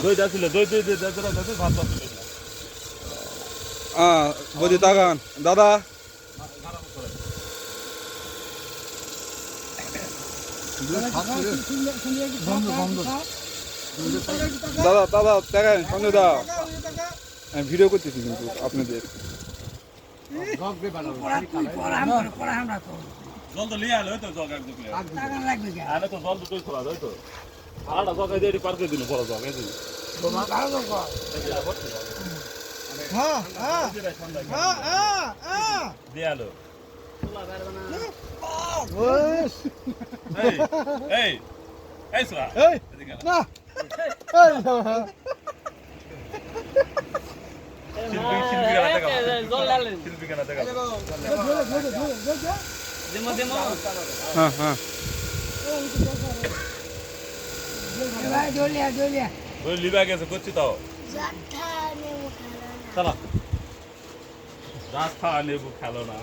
দই দাছিল দই ভাত দাছিল বদি তাকান দাদা দাদা দাদা দেখেন সঞ্জয় দা আমি ভিডিও করতেছি কিন্তু আপনাদের জল তো লিয়ে আলো তো জগ একদম আরে তো জল দুটোই খোলা যায় তো আড়া জগাই দিয়ে পার করে দিল বড় জগ এই দিন দিয়ে আলো এই এই সুরা এই না এই হ্যাঁ হ্যাঁ লিবা গেছে করছি তো রাস্তা লেবু খেলো না